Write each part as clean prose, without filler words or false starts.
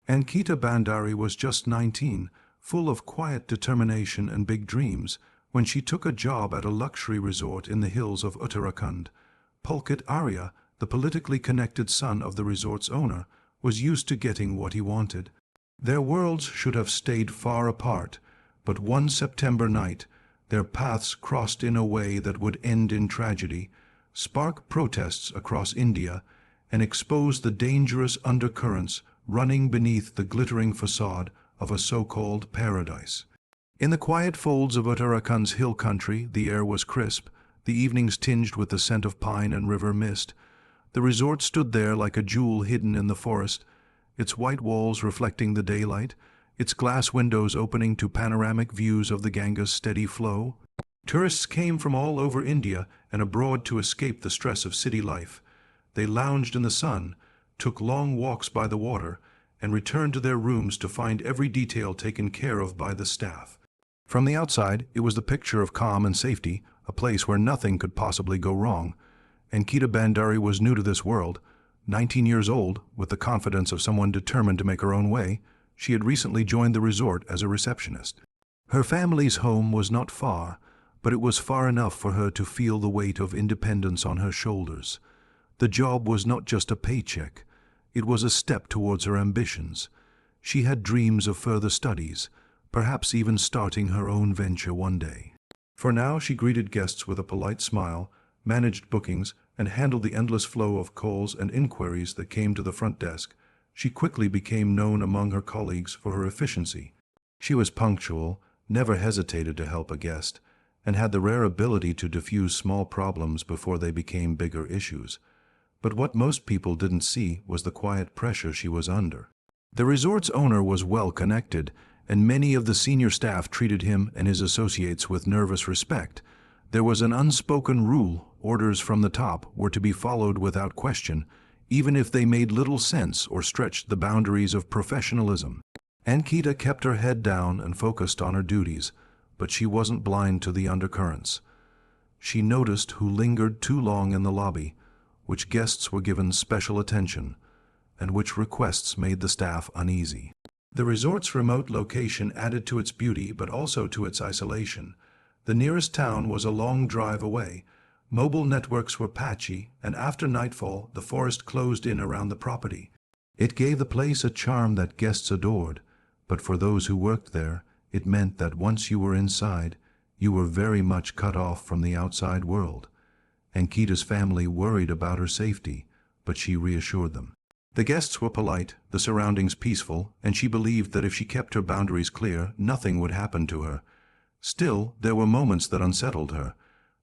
Ankita Bhandari was just 19, full of quiet determination and big dreams, when she took a job at a luxury resort in the hills of Uttarakhand. Pulkit Arya, the politically connected son of the resort's owner, was used to getting what he wanted. Their worlds should have stayed far apart, but one September night, their paths crossed in a way that would end in tragedy, spark protests across India, and expose the dangerous undercurrents running beneath the glittering facade of a so-called paradise. In the quiet folds of Uttarakhand's hill country, the air was crisp, the evenings tinged with the scent of pine and river mist. The resort stood there like a jewel hidden in the forest, its white walls reflecting the daylight, its glass windows opening to panoramic views of the Ganges' steady flow. Tourists came from all over India and abroad to escape the stress of city life. They lounged in the sun, took long walks by the water, and returned to their rooms to find every detail taken care of by the staff. From the outside, it was the picture of calm and safety, a place where nothing could possibly go wrong. Ankita Bhandari was new to this world. 19 years old, with the confidence of someone determined to make her own way, she had recently joined the resort as a receptionist. Her family's home was not far, but it was far enough for her to feel the weight of independence on her shoulders. The job was not just a paycheck. It was a step towards her ambitions. She had dreams of further studies, perhaps even starting her own venture one day. For now, she greeted guests with a polite smile, managed bookings, and handled the endless flow of calls and inquiries that came to the front desk. She quickly became known among her colleagues for her efficiency. She was punctual, never hesitated to help a guest, and had the rare ability to diffuse small problems before they became bigger issues. But what most people didn't see was the quiet pressure she was under. The resort's owner was well connected, and many of the senior staff treated him and his associates with nervous respect. There was an unspoken rule: orders from the top were to be followed without question, even if they made little sense or stretched the boundaries of professionalism. Ankita kept her head down and focused on her duties, but she wasn't blind to the undercurrents. She noticed who lingered too long in the lobby, which guests were given special attention, and which requests made the staff uneasy. The resort's remote location added to its beauty but also to its isolation. The nearest town was a long drive away. Mobile networks were patchy, and after nightfall, the forest closed in around the property. It gave the place a charm that guests adored, but for those who worked there, it meant that once you were inside, you were very much cut off from the outside world. Ankita's family worried about her safety, but she reassured them. The guests were polite, the surroundings peaceful, and she believed that if she kept her boundaries clear, nothing would happen to her. Still, there were moments that unsettled her.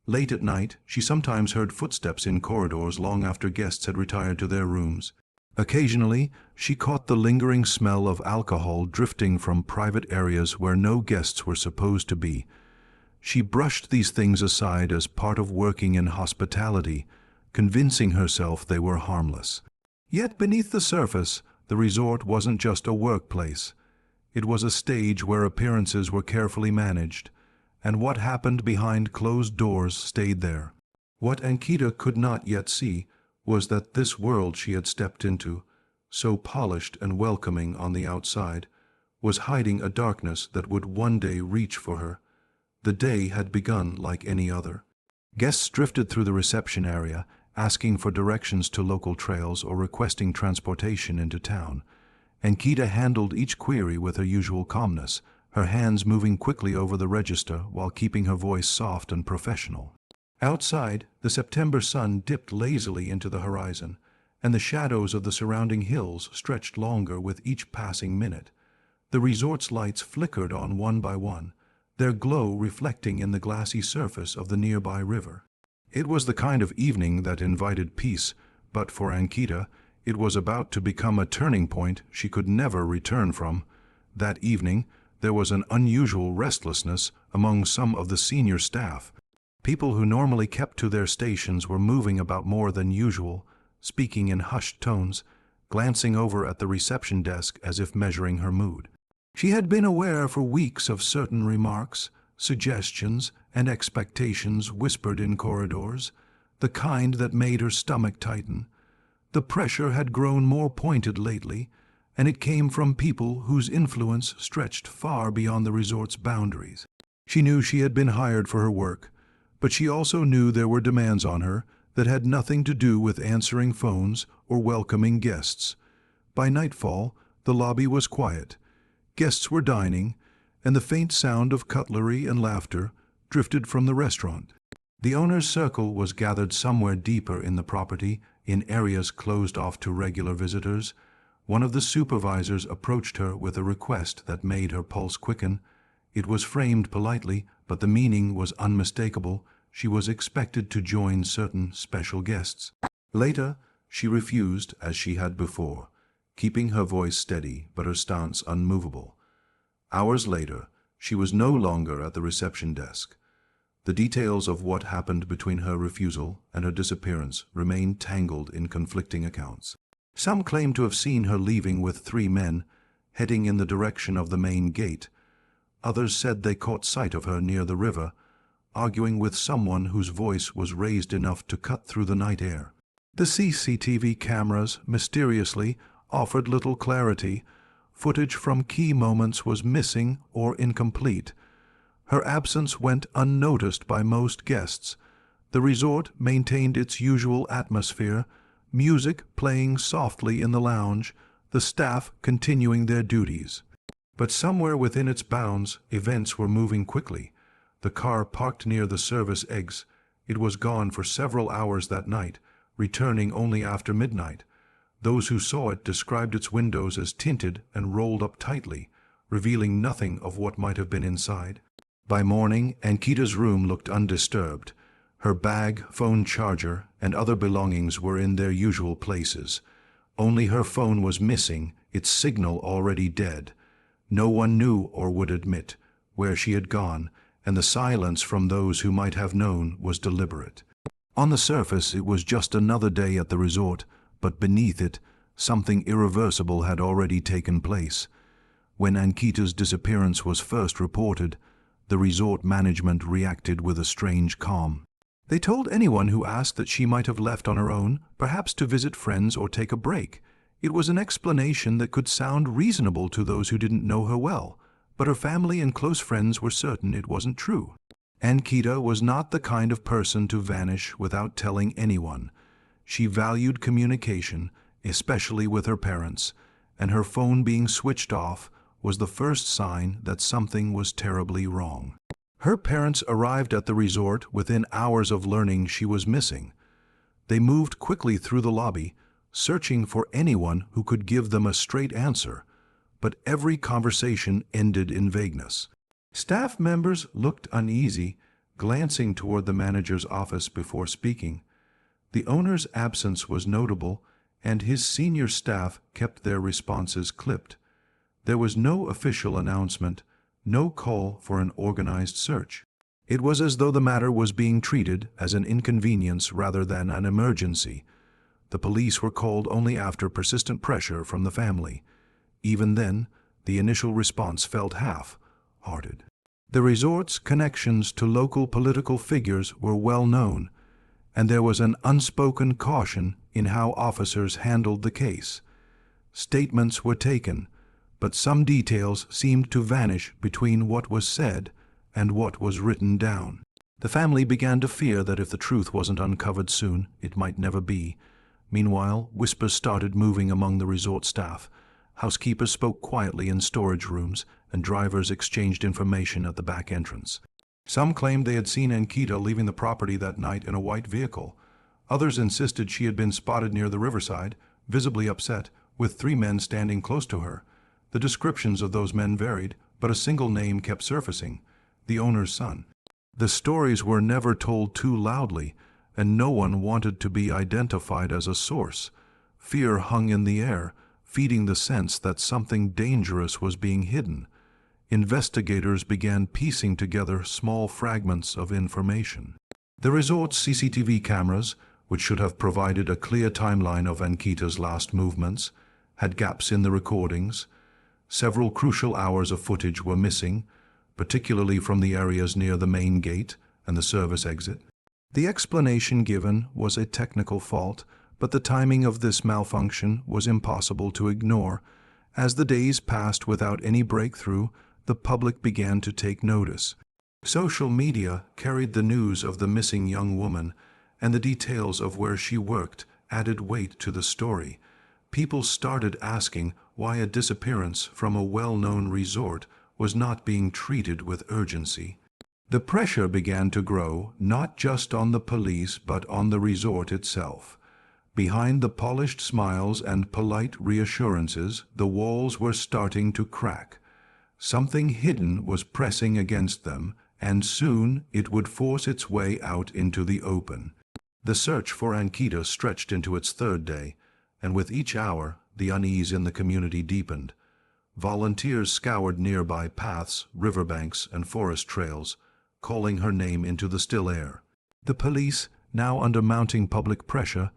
Late at night, she sometimes heard footsteps in corridors long after guests had retired to their rooms. Occasionally, she caught the lingering smell of alcohol drifting from private areas where no guests were supposed to be. She brushed these things aside as part of working in hospitality, convincing herself they were harmless. Yet beneath the surface, the resort wasn't just a workplace. It was a stage where appearances were carefully managed, and what happened behind closed doors stayed there. What Ankita could not yet see was that this world she had stepped into, so polished and welcoming on the outside, was hiding a darkness that would one day reach for her. The day had begun like any other. Guests drifted through the reception area, asking for directions to local trails or requesting transportation into town. Ankita handled each query with her usual calmness, her hands moving quickly over the register while keeping her voice soft and professional. Outside, the September sun dipped lazily into the horizon, and the shadows of the surrounding hills stretched longer with each passing minute. The resort's lights flickered on one by one, their glow reflecting in the glassy surface of the nearby river. It was the kind of evening that invited peace, but for Ankita, it was about to become a turning point she could never return from. That evening, there was an unusual restlessness among some of the senior staff. People who normally kept to their stations were moving about more than usual, speaking in hushed tones, glancing over at the reception desk as if measuring her mood. She had been aware for weeks of certain remarks, suggestions, and expectations whispered in corridors, the kind that made her stomach tighten. The pressure had grown more pointed lately, and it came from people whose influence stretched far beyond the resort's boundaries. She knew she had been hired for her work, but she also knew there were demands on her that had nothing to do with answering phones or welcoming guests. By nightfall, the lobby was quiet. Guests were dining, and the faint sound of cutlery and laughter drifted from the restaurant. The owner's circle was gathered somewhere deeper in the property, in areas closed off to regular visitors. One of the supervisors approached her with a request that made her pulse quicken. It was framed politely, but the meaning was unmistakable. She was expected to join certain special guests. Later, she refused as she had before, keeping her voice steady but her stance unmovable. Hours later, she was no longer at the reception desk. The details of what happened between her refusal and her disappearance remained tangled in conflicting accounts. Some claimed to have seen her leaving with 3 men, heading in the direction of the main gate. Others said they caught sight of her near the river, arguing with someone whose voice was raised enough to cut through the night air. The CCTV cameras, mysteriously, offered little clarity. Footage from key moments was missing or incomplete. Her absence went unnoticed by most guests. The resort maintained its usual atmosphere, music playing softly in the lounge, the staff continuing their duties. But somewhere within its bounds, events were moving quickly. The car parked near the service eggs. It was gone for several hours that night, returning only after midnight. Those who saw it described its windows as tinted and rolled up tightly, revealing nothing of what might have been inside. By morning, Ankita's room looked undisturbed. Her bag, phone charger, and other belongings were in their usual places. Only her phone was missing, its signal already dead. No one knew or would admit where she had gone, and the silence from those who might have known was deliberate. On the surface, it was just another day at the resort, but beneath it, something irreversible had already taken place. When Ankita's disappearance was first reported, the resort management reacted with a strange calm. They told anyone who asked that she might have left on her own, perhaps to visit friends or take a break. It was an explanation that could sound reasonable to those who didn't know her well, but her family and close friends were certain it wasn't true. Ankita was not the kind of person to vanish without telling anyone. She valued communication, especially with her parents, and her phone being switched off was the first sign that something was terribly wrong. Her parents arrived at the resort within hours of learning she was missing. They moved quickly through the lobby, searching for anyone who could give them a straight answer, but every conversation ended in vagueness. Staff members looked uneasy, glancing toward the manager's office before speaking. The owner's absence was notable, and his senior staff kept their responses clipped. There was no official announcement, no call for an organized search. It was as though the matter was being treated as an inconvenience rather than an emergency. The police were called only after persistent pressure from the family. Even then, the initial response felt half-hearted. The resort's connections to local political figures were well known, and there was an unspoken caution in how officers handled the case. Statements were taken, but some details seemed to vanish between what was said and what was written down. The family began to fear that if the truth wasn't uncovered soon, it might never be. Meanwhile, whispers started moving among the resort staff. Housekeepers spoke quietly in storage rooms, and drivers exchanged information at the back entrance. Some claimed they had seen Ankita leaving the property that night in a white vehicle. Others insisted she had been spotted near the riverside, visibly upset, with 3 men standing close to her. The descriptions of those men varied, but a single name kept surfacing: the owner's son. The stories were never told too loudly, and no one wanted to be identified as a source. Fear hung in the air, feeding the sense that something dangerous was being hidden. Investigators began piecing together small fragments of information. The resort's CCTV cameras, which should have provided a clear timeline of Ankita's last movements, had gaps in the recordings. Several crucial hours of footage were missing, particularly from the areas near the main gate and the service exit. The explanation given was a technical fault, but the timing of this malfunction was impossible to ignore. As the days passed without any breakthrough, the public began to take notice. Social media carried the news of the missing young woman, and the details of where she worked added weight to the story. People started asking why a disappearance from a well-known resort was not being treated with urgency. The pressure began to grow, not just on the police but on the resort itself. Behind the polished smiles and polite reassurances, the walls were starting to crack. Something hidden was pressing against them, and soon it would force its way out into the open. The search for Ankita stretched into its third day, and with each hour, the unease in the community deepened. Volunteers scoured nearby paths, riverbanks, and forest trails, calling her name into the still air. The police, now under mounting public pressure,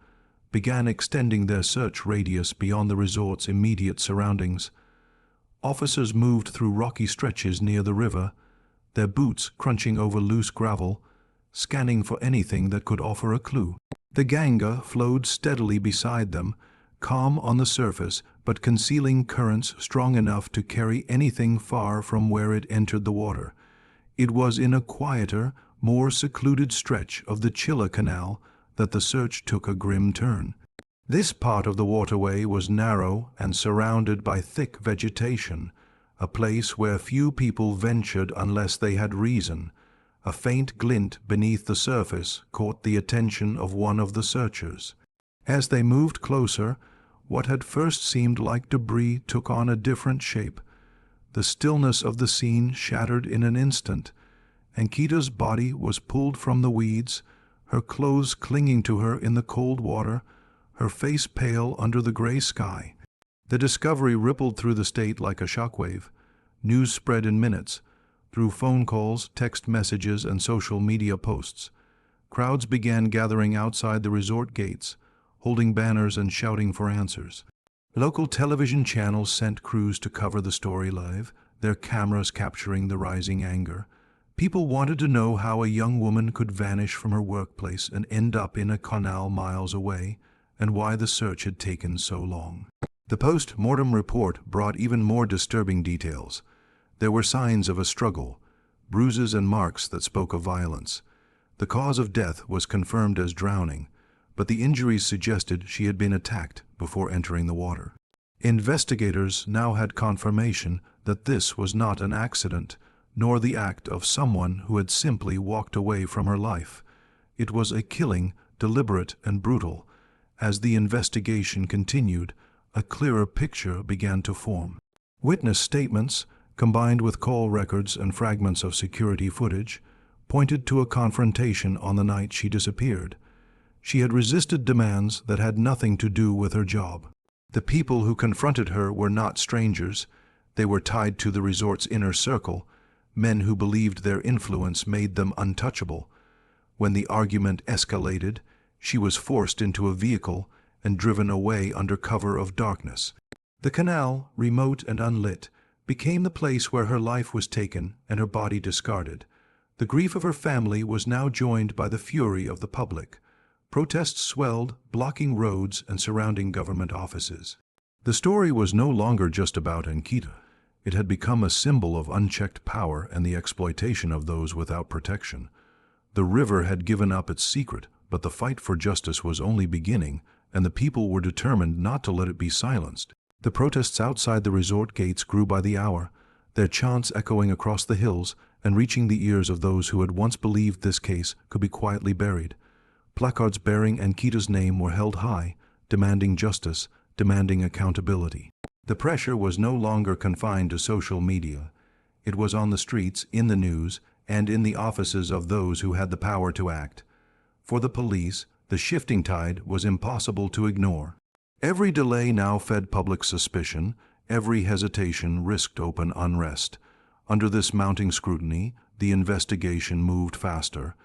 began extending their search radius beyond the resort's immediate surroundings. Officers moved through rocky stretches near the river, their boots crunching over loose gravel, scanning for anything that could offer a clue. The Ganga flowed steadily beside them, calm on the surface but concealing currents strong enough to carry anything far from where it entered the water. It was in a quieter, more secluded stretch of the Chilla Canal that the search took a grim turn. This part of the waterway was narrow and surrounded by thick vegetation, a place where few people ventured unless they had reason. A faint glint beneath the surface caught the attention of one of the searchers. As they moved closer, what had first seemed like debris took on a different shape. The stillness of the scene shattered in an instant. Ankita's body was pulled from the weeds, her clothes clinging to her in the cold water, her face pale under the gray sky. The discovery rippled through the state like a shockwave. News spread in minutes, through phone calls, text messages, and social media posts. Crowds began gathering outside the resort gates, holding banners and shouting for answers. Local television channels sent crews to cover the story live, their cameras capturing the rising anger. People wanted to know how a young woman could vanish from her workplace and end up in a canal miles away, and why the search had taken so long. The post-mortem report brought even more disturbing details. There were signs of a struggle, bruises and marks that spoke of violence. The cause of death was confirmed as drowning, but the injuries suggested she had been attacked before entering the water. Investigators now had confirmation that this was not an accident, nor the act of someone who had simply walked away from her life. It was a killing, deliberate and brutal. As the investigation continued, a clearer picture began to form. Witness statements, combined with call records and fragments of security footage, pointed to a confrontation on the night she disappeared. She had resisted demands that had nothing to do with her job. The people who confronted her were not strangers. They were tied to the resort's inner circle, men who believed their influence made them untouchable. When the argument escalated, she was forced into a vehicle and driven away under cover of darkness. The canal, remote and unlit, became the place where her life was taken and her body discarded. The grief of her family was now joined by the fury of the public. Protests swelled, blocking roads and surrounding government offices. The story was no longer just about Ankita. It had become a symbol of unchecked power and the exploitation of those without protection. The river had given up its secret, but the fight for justice was only beginning, and the people were determined not to let it be silenced. The protests outside the resort gates grew by the hour, their chants echoing across the hills and reaching the ears of those who had once believed this case could be quietly buried. Placards bearing Ankita's name were held high, demanding justice, demanding accountability. The pressure was no longer confined to social media. It was on the streets, in the news, and in the offices of those who had the power to act. For the police, the shifting tide was impossible to ignore. Every delay now fed public suspicion, every hesitation risked open unrest. Under this mounting scrutiny, the investigation moved faster.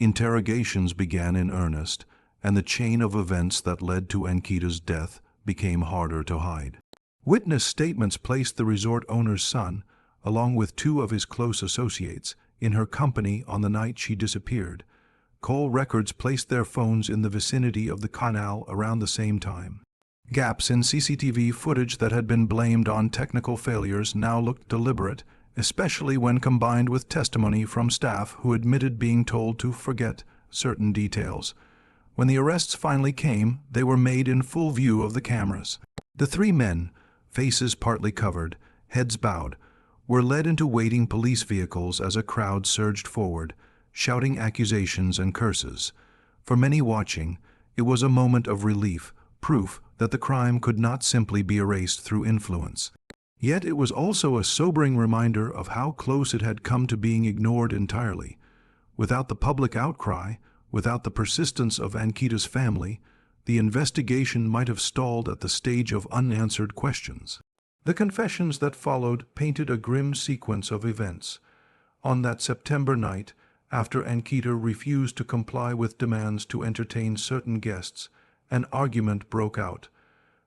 Interrogations began in earnest, and the chain of events that led to Ankita's death became harder to hide. Witness statements placed the resort owner's son, along with two of his close associates, in her company on the night she disappeared. Call records placed their phones in the vicinity of the canal around the same time. Gaps in CCTV footage that had been blamed on technical failures now looked deliberate, especially when combined with testimony from staff who admitted being told to forget certain details. When the arrests finally came, they were made in full view of the cameras. The three men, faces partly covered, heads bowed, were led into waiting police vehicles as a crowd surged forward, shouting accusations and curses. For many watching, it was a moment of relief, proof that the crime could not simply be erased through influence. Yet it was also a sobering reminder of how close it had come to being ignored entirely. Without the public outcry, without the persistence of Ankita's family, the investigation might have stalled at the stage of unanswered questions. The confessions that followed painted a grim sequence of events. On that September night, after Ankita refused to comply with demands to entertain certain guests, an argument broke out.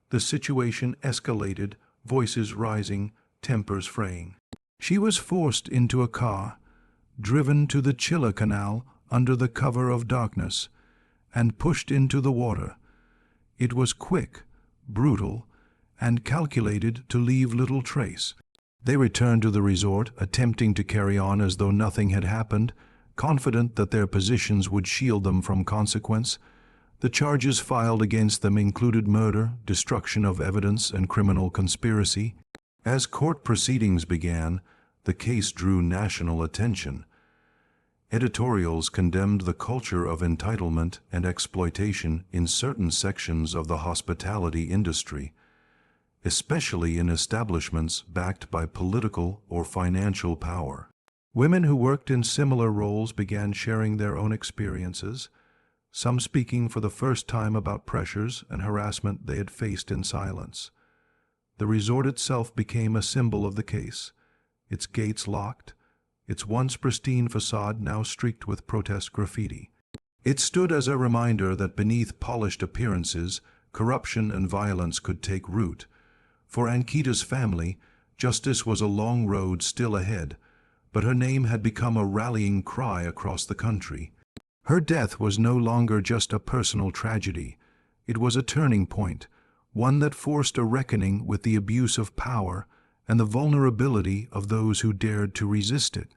The situation escalated, voices rising, tempers fraying. She was forced into a car, driven to the Chilla Canal under the cover of darkness, and pushed into the water. It was quick, brutal, and calculated to leave little trace. They returned to the resort, attempting to carry on as though nothing had happened, confident that their positions would shield them from consequence. The charges filed against them included murder, destruction of evidence, and criminal conspiracy. As court proceedings began, the case drew national attention. Editorials condemned the culture of entitlement and exploitation in certain sections of the hospitality industry, especially in establishments backed by political or financial power. Women who worked in similar roles began sharing their own experiences, some speaking for the first time about pressures and harassment they had faced in silence. The resort itself became a symbol of the case, its gates locked, its once pristine facade now streaked with protest graffiti. It stood as a reminder that beneath polished appearances, corruption and violence could take root. For Ankita's family, justice was a long road still ahead, but her name had become a rallying cry across the country. Her death was no longer just a personal tragedy. It was a turning point, one that forced a reckoning with the abuse of power and the vulnerability of those who dared to resist it.